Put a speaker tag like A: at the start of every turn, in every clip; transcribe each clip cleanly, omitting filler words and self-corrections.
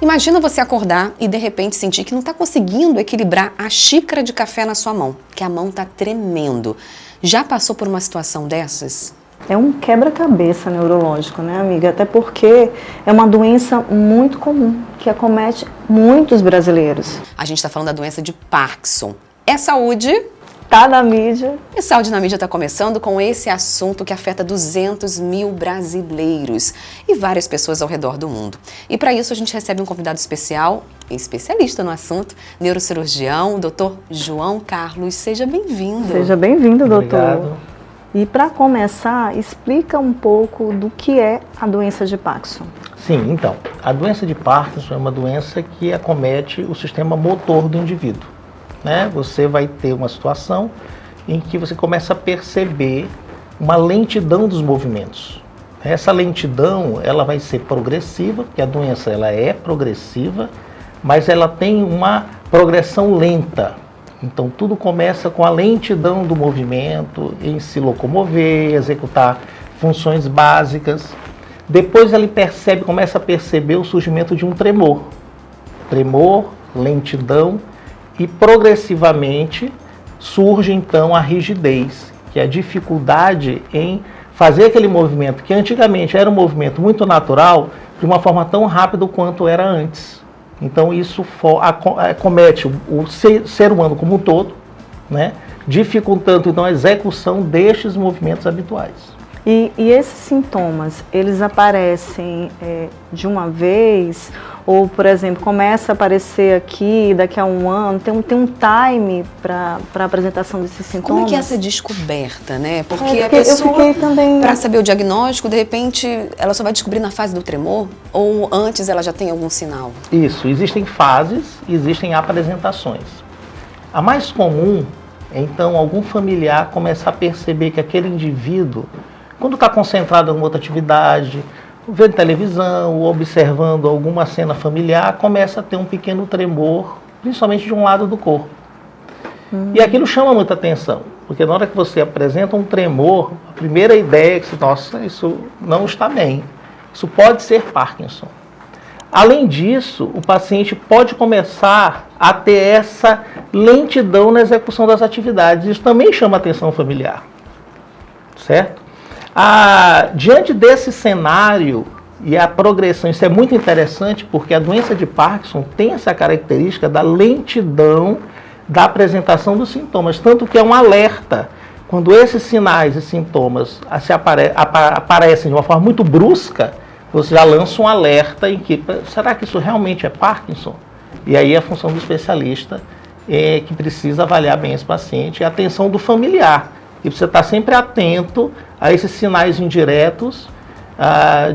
A: Imagina você acordar e de repente sentir que não está conseguindo equilibrar a xícara de café na sua mão, que a mão está tremendo. Já passou por uma situação dessas?
B: É um quebra-cabeça neurológico, né, amiga? Até porque é uma doença muito comum, que acomete muitos brasileiros.
A: A gente está falando da doença de Parkinson. É saúde?
B: Tá na mídia.
A: E Saúde na Mídia está começando com esse assunto que afeta 200 mil brasileiros e várias pessoas ao redor do mundo. E para isso a gente recebe um convidado especial, especialista no assunto, neurocirurgião, o Dr. João Carlos. Seja bem-vindo.
B: Seja bem-vindo, doutor.
C: Obrigado.
B: E para começar, explica um pouco do que é a doença de Parkinson.
C: Sim, então, a doença de Parkinson é uma doença que acomete o sistema motor do indivíduo. Né? Você vai ter uma situação em que você começa a perceber uma lentidão dos movimentos. Essa lentidão, ela vai ser progressiva, porque a doença ela é progressiva, mas ela tem uma progressão lenta. Então tudo começa com a lentidão do movimento, em se locomover, executar funções básicas. Depois ele começa a perceber o surgimento de um tremor. Tremor, lentidão, e progressivamente surge então a rigidez, que é a dificuldade em fazer aquele movimento que antigamente era um movimento muito natural, de uma forma tão rápida quanto era antes. Então isso acomete o ser humano como um todo, né? Dificultando então a execução destes movimentos habituais.
B: E esses sintomas, eles aparecem de uma vez? Ou, por exemplo, começa a aparecer aqui, daqui a um ano? Tem um time para a apresentação desses sintomas?
A: Como é que é essa descoberta, né? Porque a
B: eu
A: pessoa,
B: fiquei também...
A: para saber o diagnóstico, de repente, ela só vai descobrir na fase do tremor? Ou antes ela já tem algum sinal?
C: Isso, existem fases, existem apresentações. A mais comum é, então, algum familiar começar a perceber que aquele indivíduo, quando está concentrado em alguma outra atividade, vendo televisão, ou observando alguma cena familiar, começa a ter um pequeno tremor, principalmente de um lado do corpo. E aquilo chama muita atenção, porque na hora que você apresenta um tremor, a primeira ideia é que, nossa, isso não está bem. Isso pode ser Parkinson. Além disso, o paciente pode começar a ter essa lentidão na execução das atividades. Isso também chama atenção familiar, certo? Diante desse cenário e a progressão, isso é muito interessante porque a doença de Parkinson tem essa característica da lentidão da apresentação dos sintomas, tanto que é um alerta. Quando esses sinais e sintomas aparecem de uma forma muito brusca, você já lança um alerta em que, será que isso realmente é Parkinson? E aí a função do especialista é que precisa avaliar bem esse paciente e a atenção do familiar. E você está sempre atento a esses sinais indiretos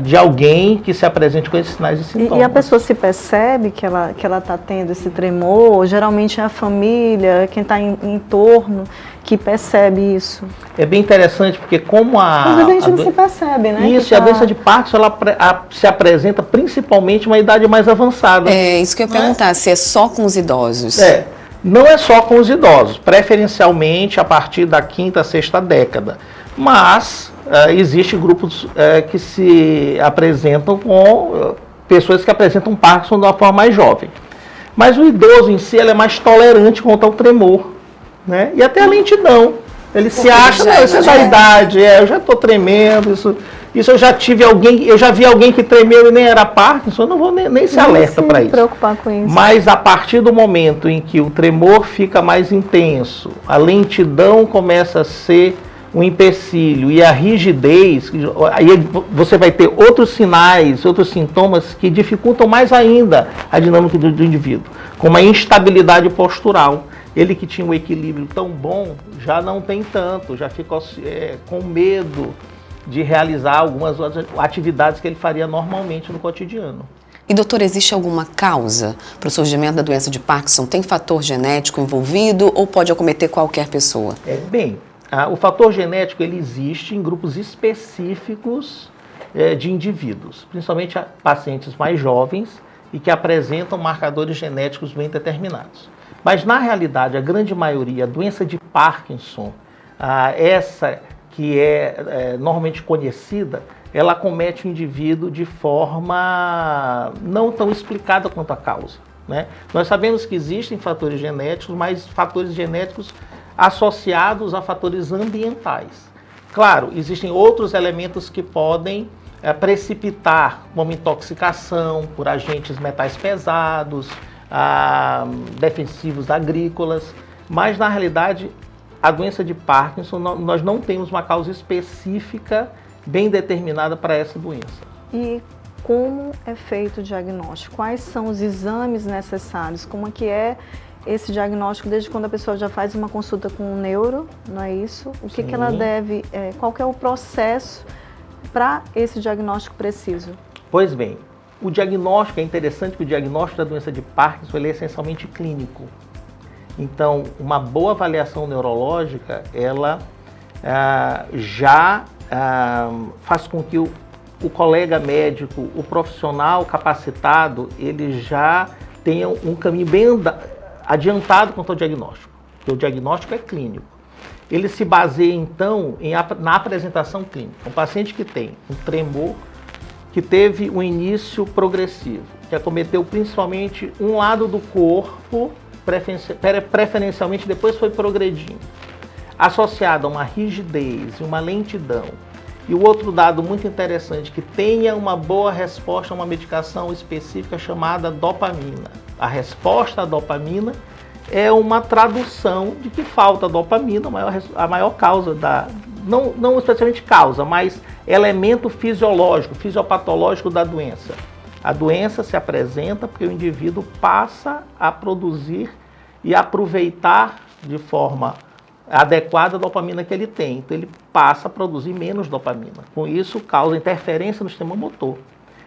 C: de alguém que se apresente com esses sinais e sintomas.
B: E a pessoa se percebe que ela está tendo esse tremor? Geralmente é a família, quem está em torno, que percebe isso.
C: É bem interessante porque como
B: às vezes a gente não se percebe, né?
C: Isso, a doença de Parkinson ela se apresenta principalmente uma idade mais avançada.
A: É, isso que eu ia perguntar, se é só com os idosos.
C: Não é só com os idosos, preferencialmente a partir da quinta, sexta década. Mas existem grupos que se apresentam com pessoas que apresentam Parkinson de uma forma mais jovem. Mas o idoso em si ele é mais tolerante quanto ao tremor, né? E até a lentidão. Ele se acha, isso é da idade, eu já estou tremendo, isso eu já vi alguém que tremeu e nem era Parkinson, eu não vou nem se alerta para isso.
B: Preocupar com isso.
C: Mas a partir do momento em que o tremor fica mais intenso, a lentidão começa a ser um empecilho e a rigidez, aí você vai ter outros sinais, outros sintomas que dificultam mais ainda a dinâmica do indivíduo, como a instabilidade postural. Ele que tinha um equilíbrio tão bom, já não tem tanto, já fica com medo de realizar algumas outras atividades que ele faria normalmente no cotidiano.
A: E doutor, existe alguma causa para o surgimento da doença de Parkinson? Tem fator genético envolvido ou pode acometer qualquer pessoa?
C: O fator genético ele existe em grupos específicos de indivíduos, principalmente pacientes mais jovens e que apresentam marcadores genéticos bem determinados. Mas, na realidade, a grande maioria, a doença de Parkinson, essa que é normalmente conhecida, ela acomete o indivíduo de forma não tão explicada quanto a causa, né? Nós sabemos que existem fatores genéticos, mas fatores genéticos associados a fatores ambientais. Claro, existem outros elementos que podem precipitar, como intoxicação por agentes metais pesados, defensivos agrícolas, mas na realidade a doença de Parkinson, nós não temos uma causa específica bem determinada para essa doença.
B: E como é feito o diagnóstico? Quais são os exames necessários? Como é que é esse diagnóstico desde quando a pessoa já faz uma consulta com um neuro, não é isso? O que ela deve, qual que é o processo para esse diagnóstico preciso?
C: Pois bem, o diagnóstico, é interessante que o diagnóstico da doença de Parkinson ele é essencialmente clínico. Então, uma boa avaliação neurológica, ela já faz com que o colega médico, o profissional capacitado, ele já tenha um caminho bem adiantado quanto ao diagnóstico, porque o diagnóstico é clínico. Ele se baseia, então, na apresentação clínica. Um paciente que tem um tremor, que teve um início progressivo, que acometeu principalmente um lado do corpo, preferencialmente depois foi progredindo, associado a uma rigidez e uma lentidão. E o outro dado muito interessante, que tenha uma boa resposta a uma medicação específica chamada dopamina. A resposta à dopamina é uma tradução de que falta dopamina, a maior causa não especialmente causa, mas elemento fisiológico, fisiopatológico da doença. A doença se apresenta porque o indivíduo passa a produzir e aproveitar de forma adequada a dopamina que ele tem. Então ele passa a produzir menos dopamina. Com isso, causa interferência no sistema motor.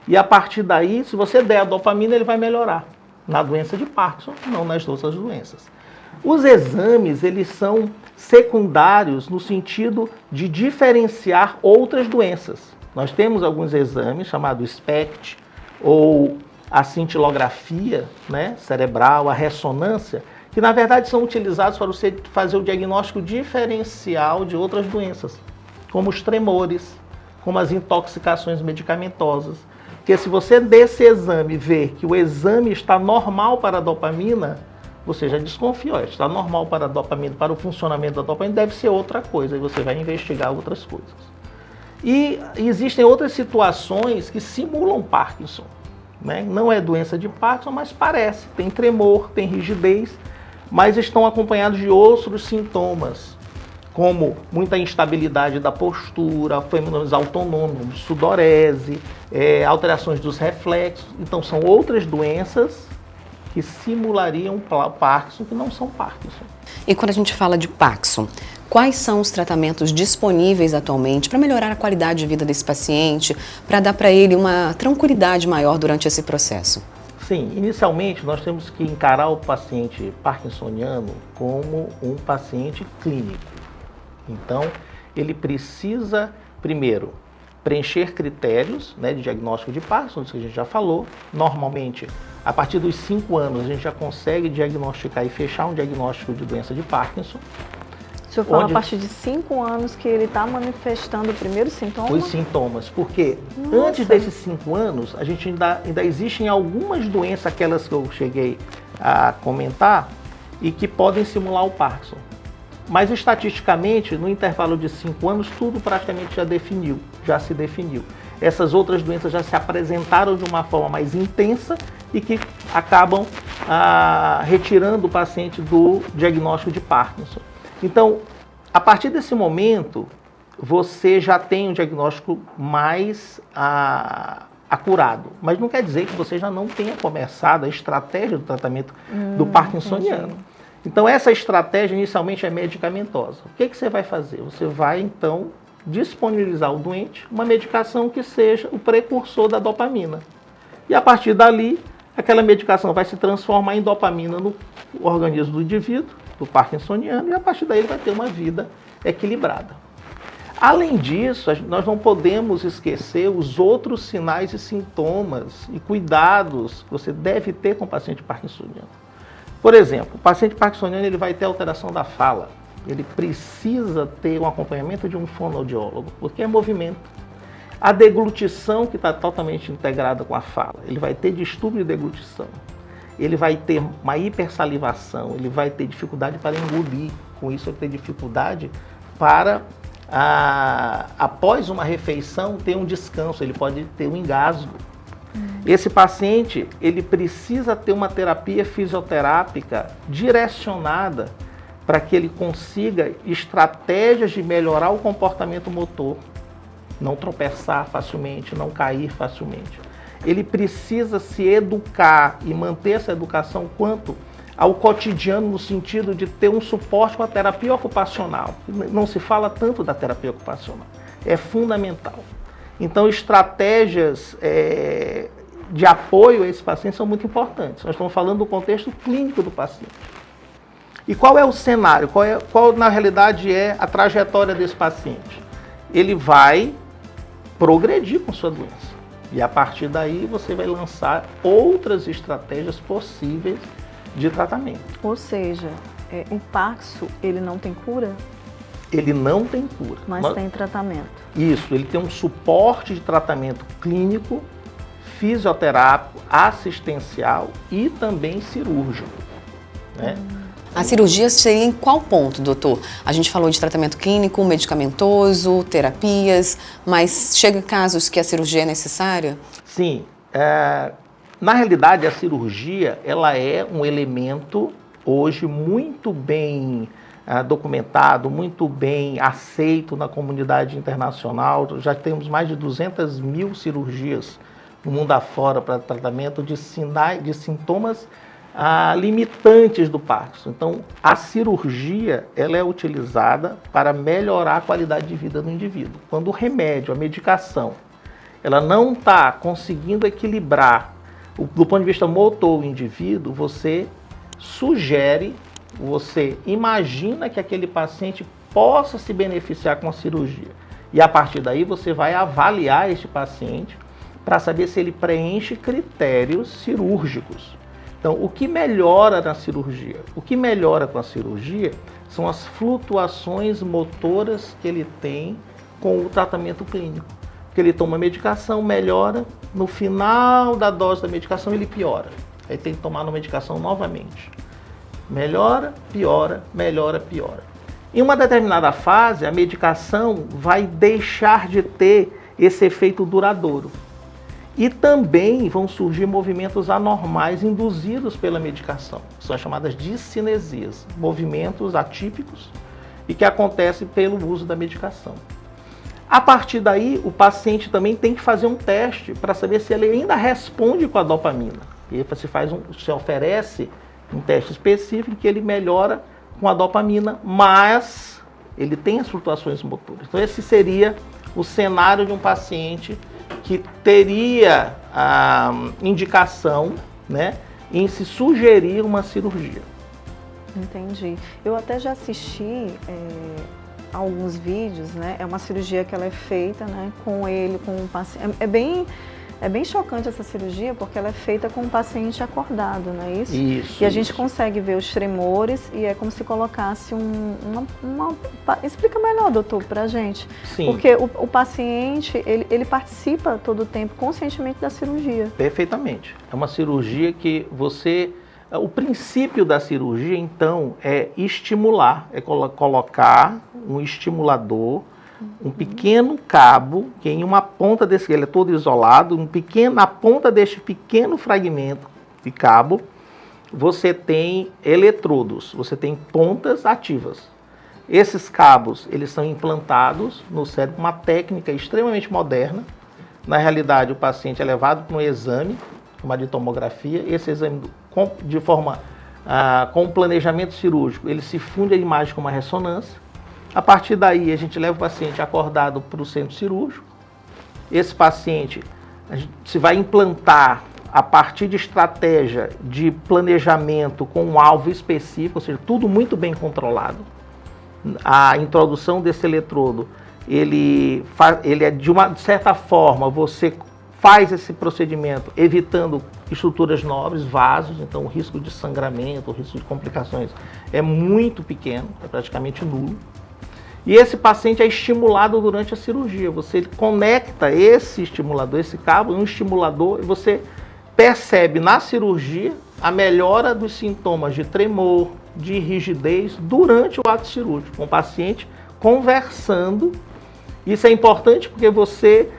C: E a partir daí, se você der a dopamina, ele vai melhorar. Na doença de Parkinson, não nas outras doenças. Os exames, eles são secundários no sentido de diferenciar outras doenças. Nós temos alguns exames, chamados SPECT, ou a cintilografia, né, cerebral, a ressonância, que na verdade são utilizados para você fazer o diagnóstico diferencial de outras doenças, como os tremores, como as intoxicações medicamentosas. Porque se você desse exame ver que o exame está normal para a dopamina, você já desconfia, está normal para a dopamina, para o funcionamento da dopamina, deve ser outra coisa, e você vai investigar outras coisas. E existem outras situações que simulam Parkinson, né? Não é doença de Parkinson, mas parece, tem tremor, tem rigidez, mas estão acompanhados de outros sintomas, como muita instabilidade da postura, fenômenos autônomos, sudorese, alterações dos reflexos. Então são outras doenças que simulariam Parkinson, que não são Parkinson.
A: E quando a gente fala de Parkinson, quais são os tratamentos disponíveis atualmente para melhorar a qualidade de vida desse paciente, para dar para ele uma tranquilidade maior durante esse processo?
C: Sim, inicialmente nós temos que encarar o paciente parkinsoniano como um paciente clínico. Então, ele precisa, primeiro, preencher critérios, né, de diagnóstico de Parkinson, isso que a gente já falou. Normalmente, a partir dos 5 anos, a gente já consegue diagnosticar e fechar um diagnóstico de doença de Parkinson.
B: O senhor fala a partir de 5 anos que ele está manifestando o primeiro sintoma?
C: Os sintomas, porque
B: Nossa.
C: Antes desses 5 anos, a gente ainda existem algumas doenças, aquelas que eu cheguei a comentar, e que podem simular o Parkinson. Mas estatisticamente, no intervalo de 5 anos, tudo praticamente já se definiu. Essas outras doenças já se apresentaram de uma forma mais intensa e que acabam retirando o paciente do diagnóstico de Parkinson. Então, a partir desse momento, você já tem um diagnóstico mais acurado. Mas não quer dizer que você já não tenha começado a estratégia do tratamento do parkinsoniano. Entendi. Então, essa estratégia inicialmente é medicamentosa. O que você vai fazer? Você vai, então, disponibilizar ao doente uma medicação que seja o precursor da dopamina. E a partir dali, aquela medicação vai se transformar em dopamina no organismo do indivíduo, do parkinsoniano, e a partir daí ele vai ter uma vida equilibrada. Além disso, nós não podemos esquecer os outros sinais e sintomas e cuidados que você deve ter com o paciente parkinsoniano. Por exemplo, o paciente parkinsoniano ele vai ter alteração da fala. Ele precisa ter um acompanhamento de um fonoaudiólogo, porque é movimento. A deglutição, que está totalmente integrada com a fala, ele vai ter distúrbio de deglutição, ele vai ter uma hipersalivação, ele vai ter dificuldade para engolir, com isso ele tem dificuldade para, após uma refeição, ter um descanso, ele pode ter um engasgo. Esse paciente, ele precisa ter uma terapia fisioterápica direcionada para que ele consiga estratégias de melhorar o comportamento motor, não tropeçar facilmente, não cair facilmente. Ele precisa se educar e manter essa educação quanto ao cotidiano, no sentido de ter um suporte com a terapia ocupacional. Não se fala tanto da terapia ocupacional, é fundamental. Então, estratégias de apoio a esse paciente são muito importantes. Nós estamos falando do contexto clínico do paciente. E qual é o cenário? Qual na realidade é a trajetória desse paciente? Ele vai progredir com sua doença. E a partir daí você vai lançar outras estratégias possíveis de tratamento.
B: Ou seja, o Parkinson, ele não tem cura?
C: Ele não tem cura.
B: Mas tem tratamento.
C: Isso, ele tem um suporte de tratamento clínico, fisioterápico, assistencial e também cirúrgico, né?
A: A cirurgia seria em qual ponto, doutor? A gente falou de tratamento clínico, medicamentoso, terapias, mas chega casos que a cirurgia é necessária?
C: Sim. Na realidade, a cirurgia ela é um elemento hoje muito bem documentado, muito bem aceito na comunidade internacional. Já temos mais de 200 mil cirurgias no mundo afora para tratamento de sintomas limitantes do Parkinson. Então, a cirurgia ela é utilizada para melhorar a qualidade de vida do indivíduo. Quando o remédio, a medicação, ela não está conseguindo equilibrar do ponto de vista motor o indivíduo, você sugere, você imagina que aquele paciente possa se beneficiar com a cirurgia. E a partir daí você vai avaliar este paciente para saber se ele preenche critérios cirúrgicos. Então, o que melhora na cirurgia? O que melhora com a cirurgia são as flutuações motoras que ele tem com o tratamento clínico. Porque ele toma medicação, melhora, no final da dose da medicação ele piora. Aí tem que tomar uma medicação novamente. Melhora, piora, melhora, piora. Em uma determinada fase, a medicação vai deixar de ter esse efeito duradouro. E também vão surgir movimentos anormais induzidos pela medicação. São chamadas discinesias, movimentos atípicos e que acontecem pelo uso da medicação. A partir daí, o paciente também tem que fazer um teste para saber se ele ainda responde com a dopamina. E aí se oferece um teste específico em que ele melhora com a dopamina, mas ele tem as flutuações motoras. Então esse seria o cenário de um paciente que teria a indicação, né, em se sugerir uma cirurgia.
B: Entendi. Eu até já assisti alguns vídeos, né? É uma cirurgia que ela é feita, né, com o paciente. É bem chocante essa cirurgia porque ela é feita com o paciente acordado, não é isso?
C: Isso.
B: E a gente consegue ver os tremores e é como se colocasse Explica melhor, doutor, pra gente.
C: Sim.
B: Porque o paciente, ele participa todo o tempo conscientemente da cirurgia.
C: Perfeitamente. É uma cirurgia que o princípio da cirurgia, então, é estimular, é colocar um estimulador, um pequeno cabo, que em uma ponta desse, ele é todo isolado, na ponta deste pequeno fragmento de cabo, você tem eletrodos, você tem pontas ativas. Esses cabos, eles são implantados no cérebro, uma técnica extremamente moderna. Na realidade, o paciente é levado para um exame, chamado de tomografia. Esse exame, com um planejamento cirúrgico, ele se funde a imagem com uma ressonância. A partir daí, a gente leva o paciente acordado para o centro cirúrgico. Esse paciente se vai implantar a partir de estratégia de planejamento com um alvo específico, ou seja, tudo muito bem controlado. A introdução desse eletrodo, ele é de certa forma, você faz esse procedimento evitando estruturas nobres, vasos, então o risco de sangramento, o risco de complicações é muito pequeno, é praticamente nulo. E esse paciente é estimulado durante a cirurgia. Você conecta esse estimulador, esse cabo, em um estimulador, e você percebe na cirurgia a melhora dos sintomas de tremor, de rigidez durante o ato cirúrgico, com o paciente conversando. Isso é importante porque você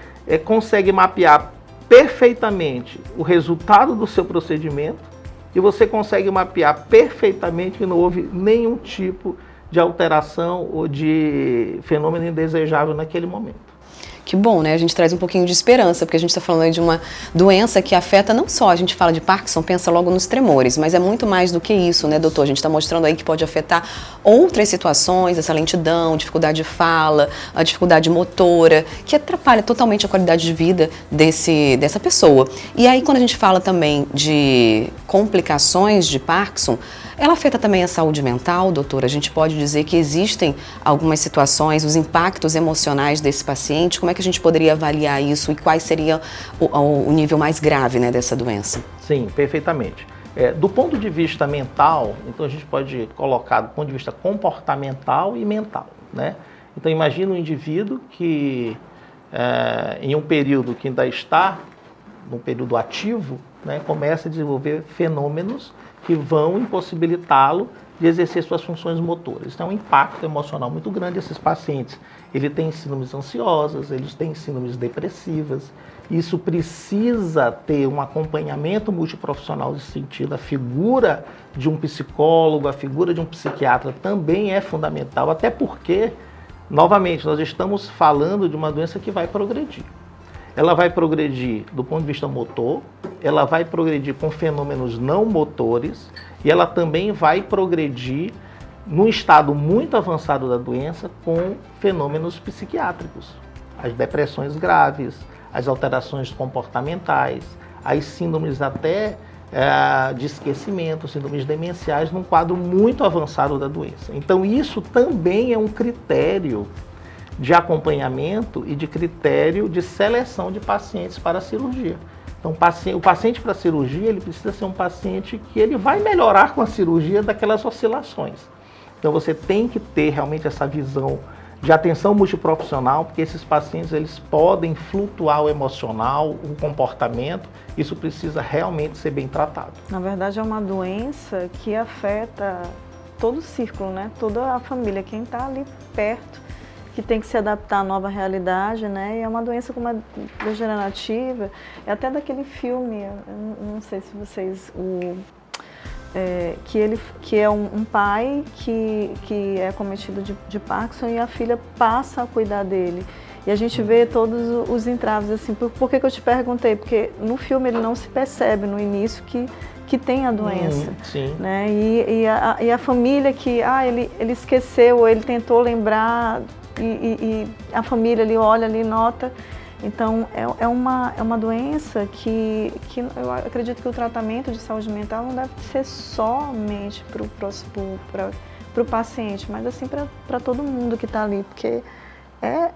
C: consegue mapear perfeitamente o resultado do seu procedimento e você consegue mapear perfeitamente que não houve nenhum tipo de alteração ou de fenômeno indesejável naquele momento.
A: Que bom, né? A gente traz um pouquinho de esperança, porque a gente está falando aí de uma doença que afeta não só, a gente fala de Parkinson, pensa logo nos tremores, mas é muito mais do que isso, né, doutor? A gente está mostrando aí que pode afetar outras situações, essa lentidão, dificuldade de fala, a dificuldade motora, que atrapalha totalmente a qualidade de vida dessa pessoa. E aí, quando a gente fala também de complicações de Parkinson, ela afeta também a saúde mental, doutor? A gente pode dizer que existem algumas situações, os impactos emocionais desse paciente, como é que a gente poderia avaliar isso e quais seria o nível mais grave, né, dessa doença?
C: Sim, perfeitamente. Do ponto de vista mental, então a gente pode colocar do ponto de vista comportamental e mental, né? Então imagina um indivíduo que em um período que ainda está, num período ativo, né, começa a desenvolver fenômenos que vão impossibilitá-lo de exercer suas funções motoras. Então é um impacto emocional muito grande esses pacientes. Ele tem síndromes ansiosas, eles têm síndromes depressivas. Isso precisa ter um acompanhamento multiprofissional nesse sentido. A figura de um psicólogo, a figura de um psiquiatra também é fundamental, até porque, novamente, nós estamos falando de uma doença que vai progredir. Ela vai progredir do ponto de vista motor, ela vai progredir com fenômenos não motores e ela também vai progredir num estado muito avançado da doença com fenômenos psiquiátricos. As depressões graves, as alterações comportamentais, as síndromes até de esquecimento, síndromes demenciais, num quadro muito avançado da doença. Então isso também é um critério de acompanhamento e de critério de seleção de pacientes para a cirurgia. Então, o paciente para a cirurgia, ele precisa ser um paciente que ele vai melhorar com a cirurgia daquelas oscilações. Então, você tem que ter realmente essa visão de atenção multiprofissional, porque esses pacientes, eles podem flutuar o emocional, o comportamento, isso precisa realmente ser bem tratado.
B: Na verdade, é uma doença que afeta todo o círculo, né? Toda a família, quem está ali perto, que tem que se adaptar à nova realidade, né? E é uma doença como a degenerativa, é até daquele filme, eu não sei se vocês, que é um pai que é cometido de Parkinson e a filha passa a cuidar dele. E a gente vê todos os entraves, assim, por que eu te perguntei? Porque no filme ele não se percebe no início que tem a doença, né? E a família que, ele esqueceu, ou ele tentou lembrar, e a família ali olha, ali nota. Então é uma doença que eu acredito que o tratamento de saúde mental não deve ser somente para o paciente, mas assim para todo mundo que está ali, porque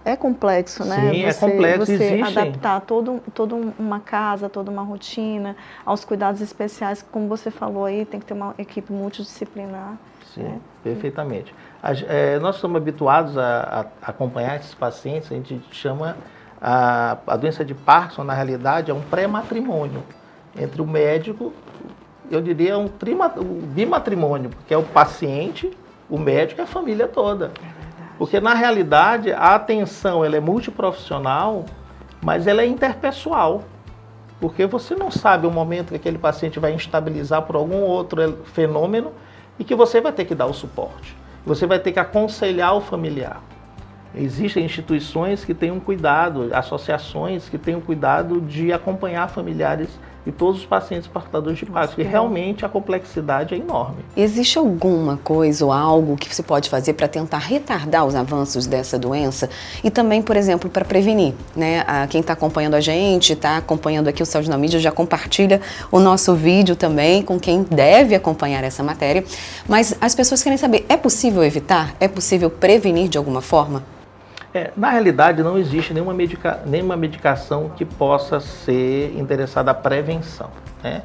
B: é complexo, né?
C: Sim, é complexo.
B: Você
C: existem.
B: Adaptar toda uma casa, toda uma rotina, aos cuidados especiais, como você falou aí, tem que ter uma equipe multidisciplinar.
C: Sim,
B: né?
C: Perfeitamente. Nós estamos habituados a acompanhar esses pacientes, a gente chama a doença de Parkinson, na realidade, é um pré-matrimônio entre o médico, eu diria um bimatrimônio, porque é o paciente, o médico e a família toda. Porque, na realidade, a atenção ela é multiprofissional, mas ela é interpessoal. Porque você não sabe o momento que aquele paciente vai instabilizar por algum outro fenômeno e que você vai ter que dar o suporte. Você vai ter que aconselhar o familiar. Existem instituições que têm um cuidado, associações que têm um cuidado de acompanhar familiares e todos os pacientes portadores de Parkinson, porque realmente a complexidade é enorme.
A: Existe alguma coisa ou algo que você pode fazer para tentar retardar os avanços dessa doença e também, por exemplo, para prevenir, né? Quem está acompanhando a gente, está acompanhando aqui o Saúde na Mídia, já compartilha o nosso vídeo também com quem deve acompanhar essa matéria. Mas as pessoas querem saber, é possível evitar? É possível prevenir de alguma forma?
C: Na realidade, não existe nenhuma medicação que possa ser endereçada à prevenção, né?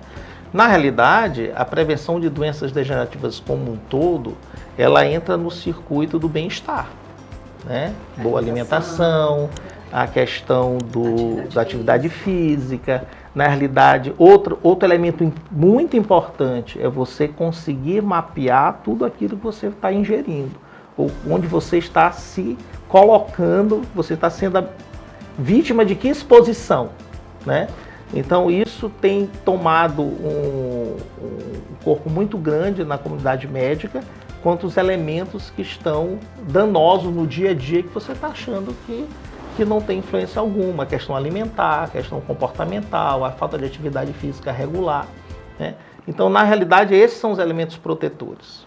C: Na realidade, a prevenção de doenças degenerativas como um todo, ela entra no circuito do bem-estar. né? Boa alimentação, a questão da atividade física. Na realidade, outro elemento muito importante é você conseguir mapear tudo aquilo que você está ingerindo, ou onde você está se colocando, você está sendo vítima de que exposição, né? Então isso tem tomado um corpo muito grande na comunidade médica, quanto os elementos que estão danosos no dia a dia que você está achando que não tem influência alguma, a questão alimentar, a questão comportamental, a falta de atividade física regular, né? Então, na realidade, esses são os elementos protetores.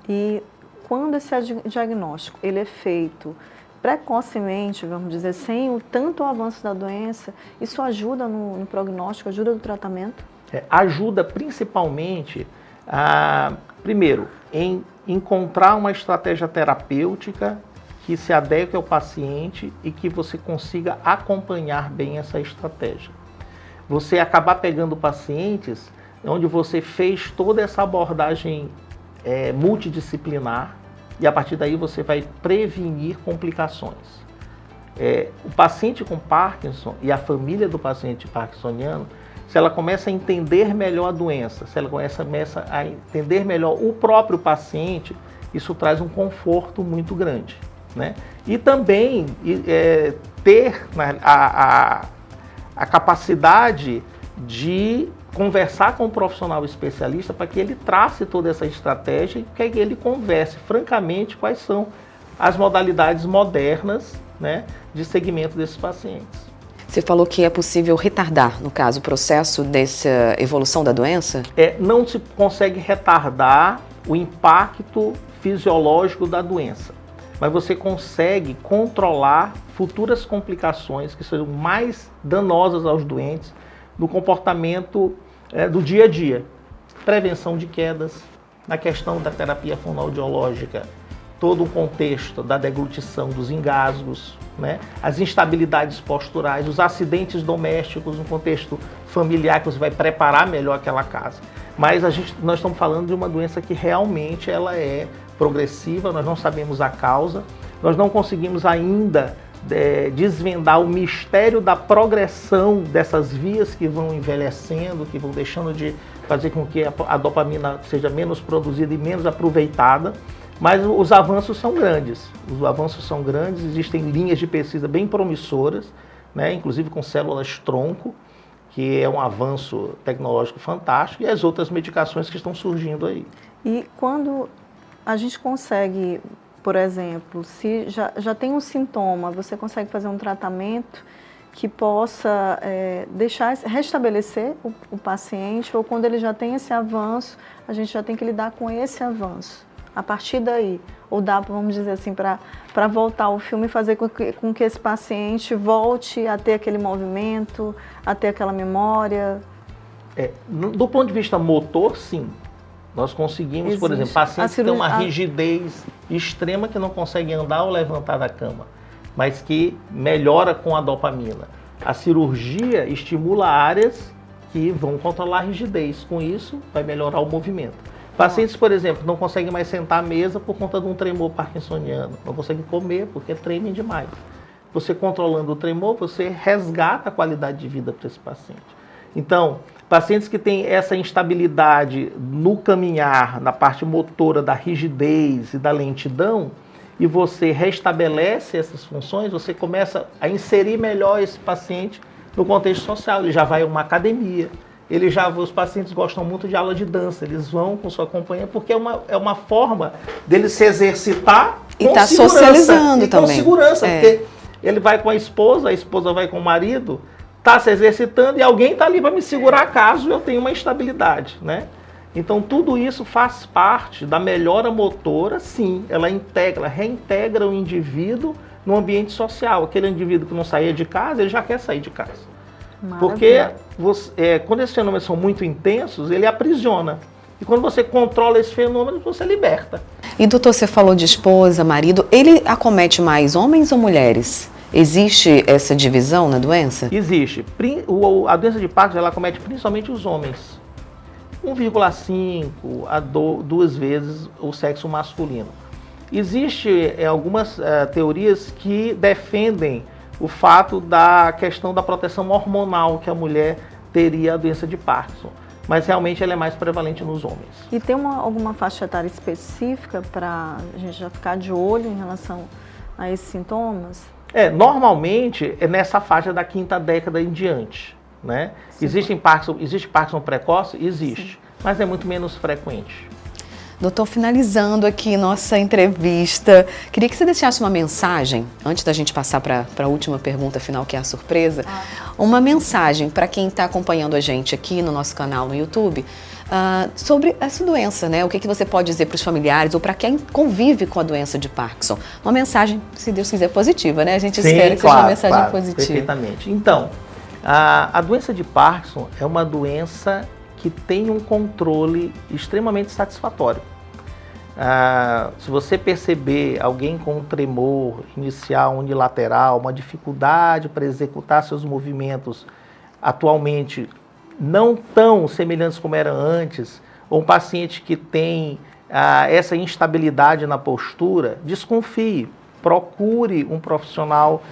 B: E quando esse diagnóstico ele é feito precocemente, vamos dizer, sem tanto o avanço da doença, isso ajuda no prognóstico, ajuda no tratamento?
C: Ajuda principalmente, primeiro, em encontrar uma estratégia terapêutica que se adeque ao paciente e que você consiga acompanhar bem essa estratégia. Você acabar pegando pacientes onde você fez toda essa abordagem multidisciplinar e a partir daí você vai prevenir complicações. O paciente com Parkinson e a família do paciente parkinsoniano, se ela começa a entender melhor a doença, se ela começa a entender melhor o próprio paciente, isso traz um conforto muito grande, né? E também ter a capacidade de conversar com um profissional especialista para que ele trace toda essa estratégia e que ele converse francamente quais são as modalidades modernas, né, de segmento desses pacientes.
A: Você falou que é possível retardar, no caso, o processo dessa evolução da doença?
C: Não se consegue retardar o impacto fisiológico da doença, mas você consegue controlar futuras complicações que sejam mais danosas aos doentes no comportamento do dia a dia. Prevenção de quedas, na questão da terapia fonoaudiológica, todo o contexto da deglutição dos engasgos, né? As instabilidades posturais, os acidentes domésticos no contexto familiar, que você vai preparar melhor aquela casa. Mas nós estamos falando de uma doença que realmente ela é progressiva, nós não sabemos a causa, nós não conseguimos ainda desvendar o mistério da progressão dessas vias que vão envelhecendo, que vão deixando de fazer com que a dopamina seja menos produzida e menos aproveitada, mas os avanços são grandes. Existem linhas de pesquisa bem promissoras, né, inclusive com células-tronco, que é um avanço tecnológico fantástico, e as outras medicações que estão surgindo aí.
B: E quando a gente consegue, por exemplo, se já tem um sintoma, você consegue fazer um tratamento que possa restabelecer o paciente, ou quando ele já tem esse avanço, a gente já tem que lidar com esse avanço. A partir daí, ou dá, vamos dizer assim, para voltar o filme e fazer com que esse paciente volte a ter aquele movimento, a ter aquela memória?
C: Do ponto de vista motor, sim. Nós conseguimos, por exemplo, pacientes que têm uma rigidez extrema que não conseguem andar ou levantar da cama, mas que melhora com a dopamina. A cirurgia estimula áreas que vão controlar a rigidez. Com isso, vai melhorar o movimento. Pacientes, por exemplo, não conseguem mais sentar à mesa por conta de um tremor parkinsoniano. Não conseguem comer porque tremem demais. Você controlando o tremor, você resgata a qualidade de vida para esse paciente. Então, pacientes que têm essa instabilidade no caminhar, na parte motora da rigidez e da lentidão, e você restabelece essas funções, você começa a inserir melhor esse paciente no contexto social. Ele já vai a uma academia. Os pacientes gostam muito de aula de dança, eles vão com sua companhia porque é uma forma dele se exercitar
A: e tá socializando também.
C: Com segurança, porque ele vai com a esposa vai com o marido, está se exercitando e alguém está ali para me segurar caso eu tenha uma instabilidade, né? Então tudo isso faz parte da melhora motora, sim, ela reintegra o indivíduo no ambiente social. Aquele indivíduo que não saía de casa, ele já quer sair de casa.
B: Maravilha.
C: Porque quando esses fenômenos são muito intensos, ele aprisiona. E quando você controla esses fenômenos, você liberta.
A: E doutor, você falou de esposa, marido, ele acomete mais homens ou mulheres? Existe essa divisão na doença?
C: Existe. A doença de Parkinson, ela acomete principalmente os homens. 1,5 a 2 vezes o sexo masculino. Existem algumas teorias que defendem o fato da questão da proteção hormonal que a mulher teria a doença de Parkinson, mas realmente ela é mais prevalente nos homens.
B: E tem alguma faixa etária específica para a gente já ficar de olho em relação a esses sintomas?
C: Normalmente é nessa faixa da 5ª década em diante, né? Existe Parkinson precoce? Existe, sim, mas é muito menos frequente.
A: Doutor, finalizando aqui nossa entrevista, queria que você deixasse uma mensagem, antes da gente passar para a última pergunta final, que é a surpresa, uma mensagem para quem está acompanhando a gente aqui no nosso canal no YouTube, sobre essa doença, né? O que você pode dizer para os familiares ou para quem convive com a doença de Parkinson? Uma mensagem, se Deus quiser, positiva, né? A gente espera que seja uma mensagem positiva.
C: Perfeitamente. Então, a doença de Parkinson é uma doença que tem um controle extremamente satisfatório. Se você perceber alguém com um tremor inicial unilateral, uma dificuldade para executar seus movimentos atualmente não tão semelhantes como eram antes, ou um paciente que tem essa instabilidade na postura, desconfie, procure um profissional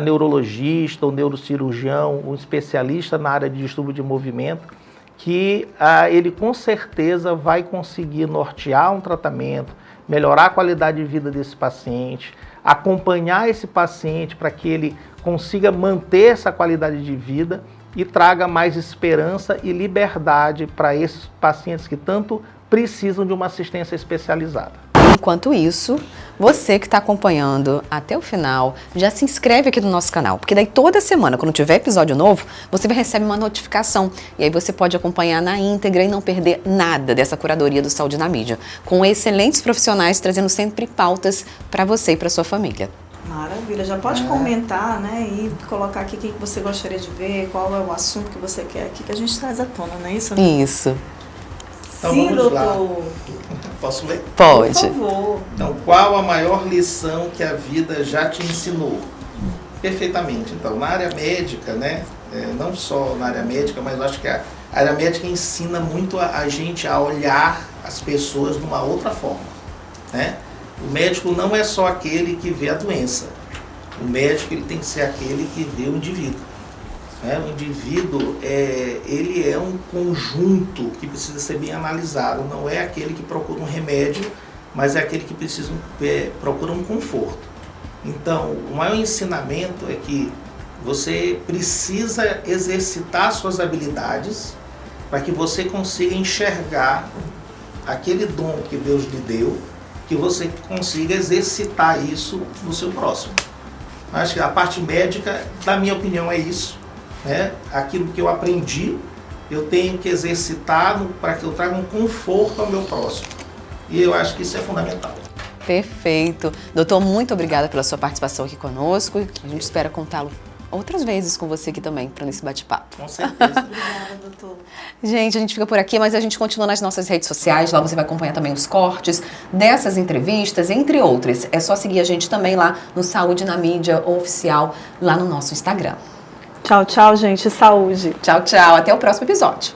C: neurologista, ou neurocirurgião, um especialista na área de distúrbio de movimento, que ele com certeza vai conseguir nortear um tratamento, melhorar a qualidade de vida desse paciente, acompanhar esse paciente para que ele consiga manter essa qualidade de vida e traga mais esperança e liberdade para esses pacientes que tanto precisam de uma assistência especializada.
A: Enquanto isso, você que está acompanhando até o final, já se inscreve aqui no nosso canal, porque daí toda semana, quando tiver episódio novo, você recebe uma notificação e aí você pode acompanhar na íntegra e não perder nada dessa curadoria do Saúde na Mídia, com excelentes profissionais trazendo sempre pautas para você e para sua família.
B: Maravilha, já pode comentar, né, e colocar aqui o que você gostaria de ver, qual é o assunto que você quer aqui, que a gente traz à tona, não é isso?
A: Isso.
D: Então,
B: sim,
D: vamos
B: doutor.
D: lá. Posso ler?
A: Pode.
B: Por favor.
D: Então, qual a maior lição que a vida já te ensinou? Perfeitamente. Então, na área médica, né? Não só na área médica, mas eu acho que a área médica ensina muito a gente a olhar as pessoas de uma outra forma, né? O médico não é só aquele que vê a doença. O médico ele tem que ser aquele que vê o indivíduo. O indivíduo, ele é um conjunto que precisa ser bem analisado, não é aquele que procura um remédio, mas é aquele que procura um conforto. Então, o maior ensinamento é que você precisa exercitar suas habilidades para que você consiga enxergar aquele dom que Deus lhe deu, que você consiga exercitar isso no seu próximo. Acho que a parte médica, na minha opinião, é isso. Aquilo que eu aprendi, eu tenho que exercitar para que eu traga um conforto ao meu próximo. E eu acho que isso é fundamental.
A: Perfeito. Doutor, muito obrigada pela sua participação aqui conosco. A gente espera contá-lo outras vezes com você aqui também, para nesse bate-papo.
D: Com certeza.
B: Obrigada, doutor.
A: Gente, a gente fica por aqui, mas a gente continua nas nossas redes sociais. Lá você vai acompanhar também os cortes dessas entrevistas, entre outras. É só seguir a gente também lá no Saúde na Mídia Oficial, lá no nosso Instagram.
B: Tchau, tchau, gente. Saúde.
A: Tchau, tchau. Até o próximo episódio.